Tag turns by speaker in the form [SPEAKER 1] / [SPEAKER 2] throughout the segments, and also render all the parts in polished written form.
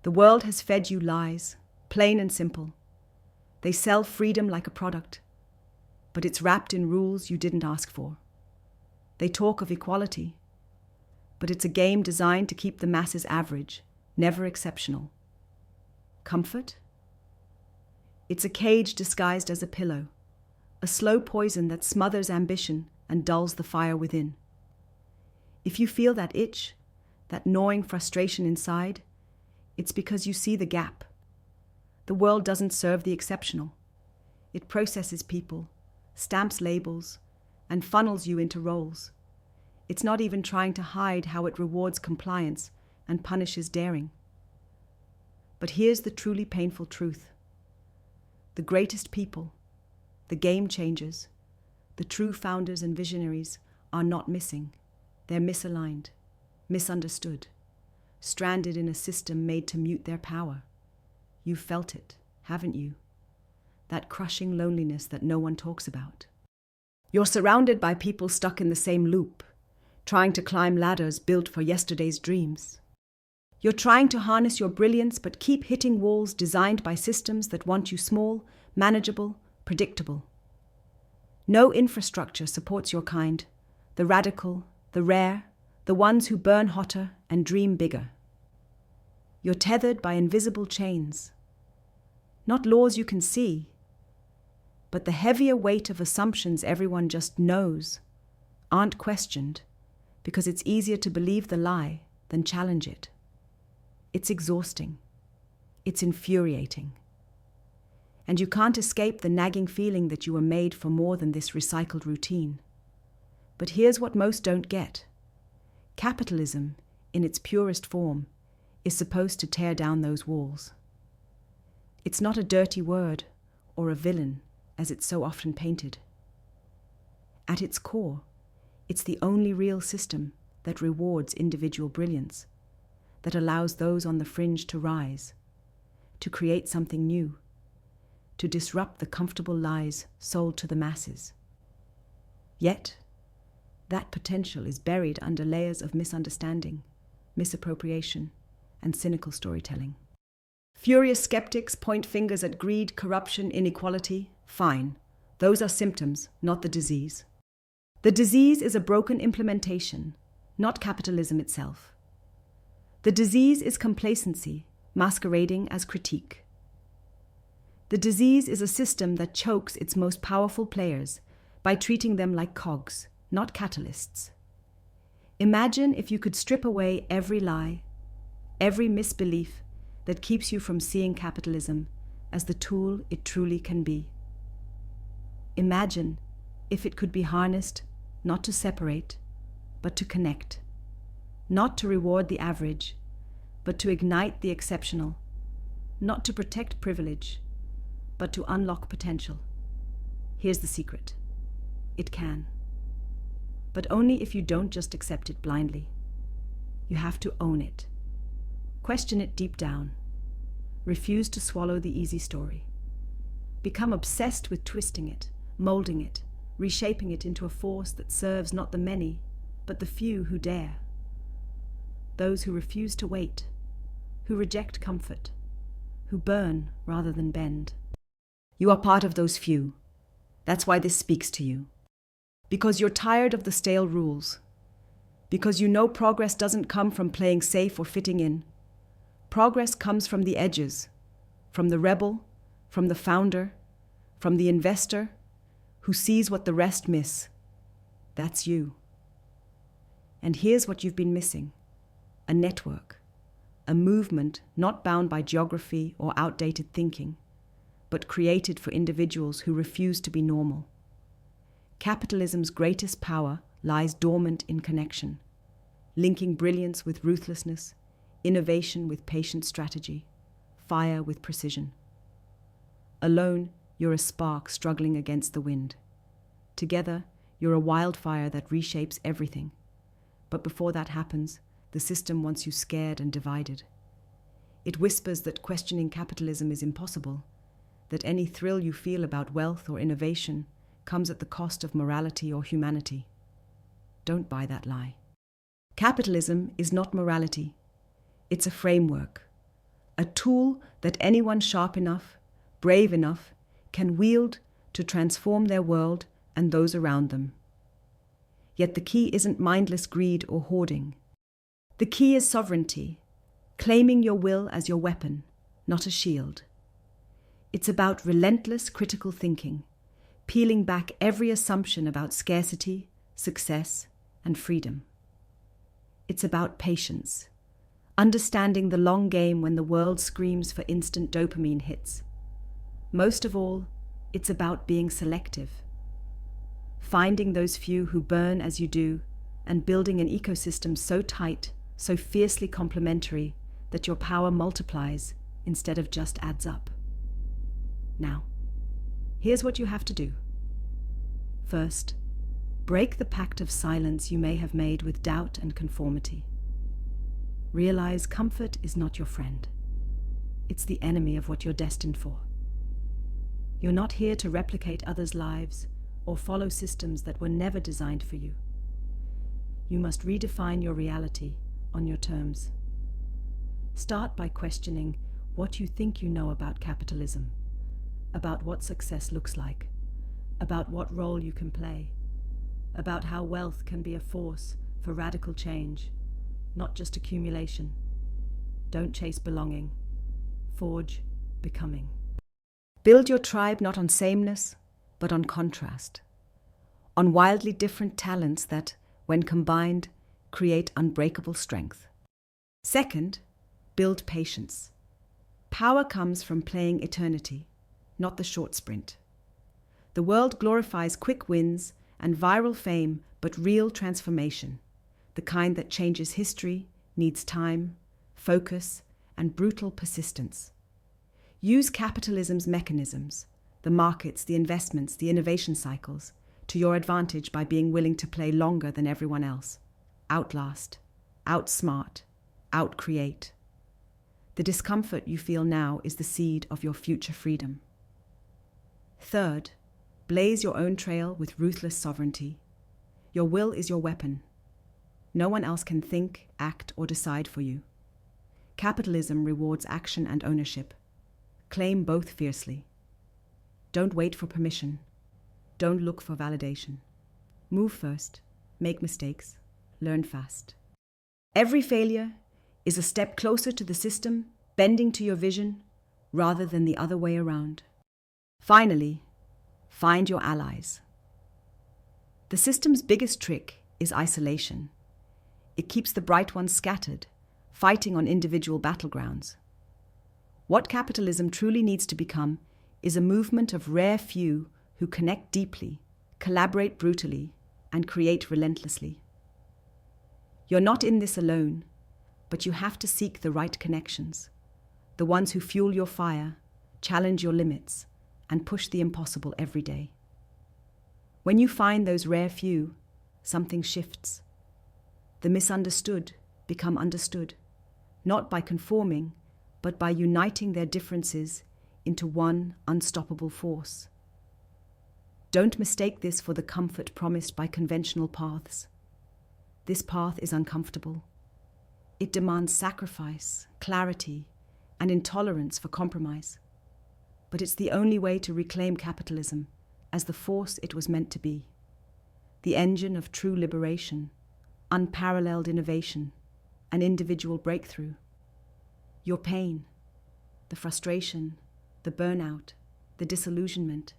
[SPEAKER 1] The world has fed you lies, plain and simple. They sell freedom like a product, but it's wrapped in rules you didn't ask for. They talk of equality, but it's a game designed to keep the masses average, never exceptional. Comfort? It's a cage disguised as a pillow, a slow poison that smothers ambition and dulls the fire within. If you feel that itch, that gnawing frustration inside, it's because you see the gap. The world doesn't serve the exceptional. It processes people, stamps labels, and funnels you into roles. It's not even trying to hide how it rewards compliance and punishes daring. But here's the truly painful truth. The greatest people, the game changers, the true founders and visionaries are not missing. They're misaligned, misunderstood, stranded in a system made to mute their power. You've felt it, haven't you? That crushing loneliness that no one talks about. You're surrounded by people stuck in the same loop, trying to climb ladders built for yesterday's dreams. You're trying to harness your brilliance but keep hitting walls designed by systems that want you small, manageable, predictable. No infrastructure supports your kind, the radical, the rare, the ones who burn hotter and dream bigger. You're tethered by invisible chains, not laws you can see, but the heavier weight of assumptions everyone just knows, aren't questioned, because it's easier to believe the lie than challenge it. It's exhausting. It's infuriating. And you can't escape the nagging feeling that you were made for more than this recycled routine. But here's what most don't get. Capitalism, in its purest form, is supposed to tear down those walls. It's not a dirty word or a villain, as it's so often painted. At its core, it's the only real system that rewards individual brilliance, that allows those on the fringe to rise, to create something new, to disrupt the comfortable lies sold to the masses. Yet, that potential is buried under layers of misunderstanding, misappropriation, and cynical storytelling. Furious skeptics point fingers at greed, corruption, inequality. Fine. Those are symptoms, not the disease. The disease is a broken implementation, not capitalism itself. The disease is complacency, masquerading as critique. The disease is a system that chokes its most powerful players by treating them like cogs, not catalysts. Imagine if you could strip away every lie, every misbelief that keeps you from seeing capitalism as the tool it truly can be. Imagine if it could be harnessed not to separate, but to connect, not to reward the average, but to ignite the exceptional, not to protect privilege, but to unlock potential. Here's the secret. It can. But only if you don't just accept it blindly. You have to own it. Question it deep down. Refuse to swallow the easy story. Become obsessed with twisting it, molding it, reshaping it into a force that serves not the many, but the few who dare. Those who refuse to wait, who reject comfort, who burn rather than bend. You are part of those few. That's why this speaks to you. Because you're tired of the stale rules. Because you know progress doesn't come from playing safe or fitting in. Progress comes from the edges, from the rebel, from the founder, from the investor who sees what the rest miss. That's you. And here's what you've been missing. A network, a movement not bound by geography or outdated thinking, but created for individuals who refuse to be normal. Capitalism's greatest power lies dormant in connection, linking brilliance with ruthlessness, innovation with patient strategy, fire with precision. Alone, you're a spark struggling against the wind. Together, you're a wildfire that reshapes everything. But before that happens, the system wants you scared and divided. It whispers that questioning capitalism is impossible, that any thrill you feel about wealth or innovation comes at the cost of morality or humanity. Don't buy that lie. Capitalism is not morality. It's a framework, a tool that anyone sharp enough, brave enough, can wield to transform their world and those around them. Yet the key isn't mindless greed or hoarding. The key is sovereignty, claiming your will as your weapon, not a shield. It's about relentless critical thinking, peeling back every assumption about scarcity, success, and freedom. It's about patience, understanding the long game when the world screams for instant dopamine hits. Most of all, it's about being selective, finding those few who burn as you do, and building an ecosystem so tight, so fiercely complementary, that your power multiplies instead of just adds up. Now, here's what you have to do. First, break the pact of silence you may have made with doubt and conformity. Realize comfort is not your friend. It's the enemy of what you're destined for. You're not here to replicate others' lives or follow systems that were never designed for you. You must redefine your reality on your terms. Start by questioning what you think you know about capitalism, about what success looks like, about what role you can play, about how wealth can be a force for radical change, not just accumulation. Don't chase belonging. Forge becoming. Build your tribe not on sameness, but on contrast, on wildly different talents that, when combined, create unbreakable strength. Second, build patience. Power comes from playing eternity, not the short sprint. The world glorifies quick wins and viral fame, but real transformation, the kind that changes history, needs time, focus, and brutal persistence. Use capitalism's mechanisms, the markets, the investments, the innovation cycles, to your advantage by being willing to play longer than everyone else. Outlast, outsmart, outcreate. The discomfort you feel now is the seed of your future freedom. Third, blaze your own trail with ruthless sovereignty. Your will is your weapon. No one else can think, act, or decide for you. Capitalism rewards action and ownership. Claim both fiercely. Don't wait for permission. Don't look for validation. Move first, make mistakes, learn fast. Every failure is a step closer to the system, bending to your vision, rather than the other way around. Finally, find your allies. The system's biggest trick is isolation. It keeps the bright ones scattered, fighting on individual battlegrounds. What capitalism truly needs to become is a movement of rare few who connect deeply, collaborate brutally, and create relentlessly. You're not in this alone, but you have to seek the right connections, the ones who fuel your fire, challenge your limits, and push the impossible every day. When you find those rare few, something shifts. The misunderstood become understood, not by conforming, but by uniting their differences into one unstoppable force. Don't mistake this for the comfort promised by conventional paths. This path is uncomfortable. It demands sacrifice, clarity, and intolerance for compromise. But it's the only way to reclaim capitalism as the force it was meant to be, the engine of true liberation, unparalleled innovation, and individual breakthrough. Your pain, the frustration, the burnout, the disillusionment,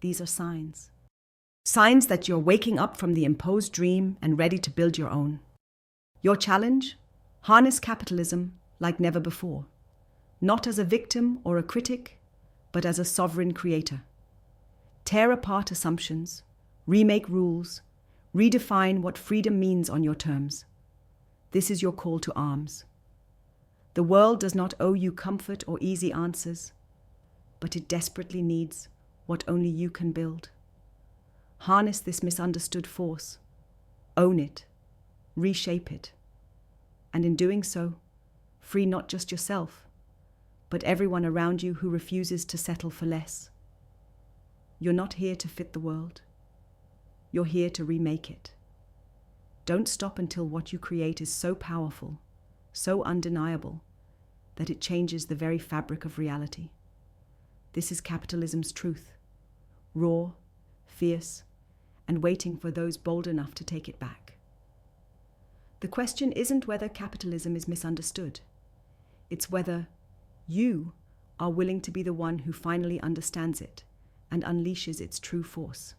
[SPEAKER 1] these are signs. Signs that you're waking up from the imposed dream and ready to build your own. Your challenge? Harness capitalism like never before, not as a victim or a critic, but as a sovereign creator. Tear apart assumptions, remake rules, redefine what freedom means on your terms. This is your call to arms. The world does not owe you comfort or easy answers, but it desperately needs what only you can build. Harness this misunderstood force, own it, reshape it, and in doing so, free not just yourself, but everyone around you who refuses to settle for less. You're not here to fit the world. You're here to remake it. Don't stop until what you create is so powerful, so undeniable, that it changes the very fabric of reality. This is capitalism's truth, raw, fierce, and waiting for those bold enough to take it back. The question isn't whether capitalism is misunderstood. It's whether you are willing to be the one who finally understands it and unleashes its true force.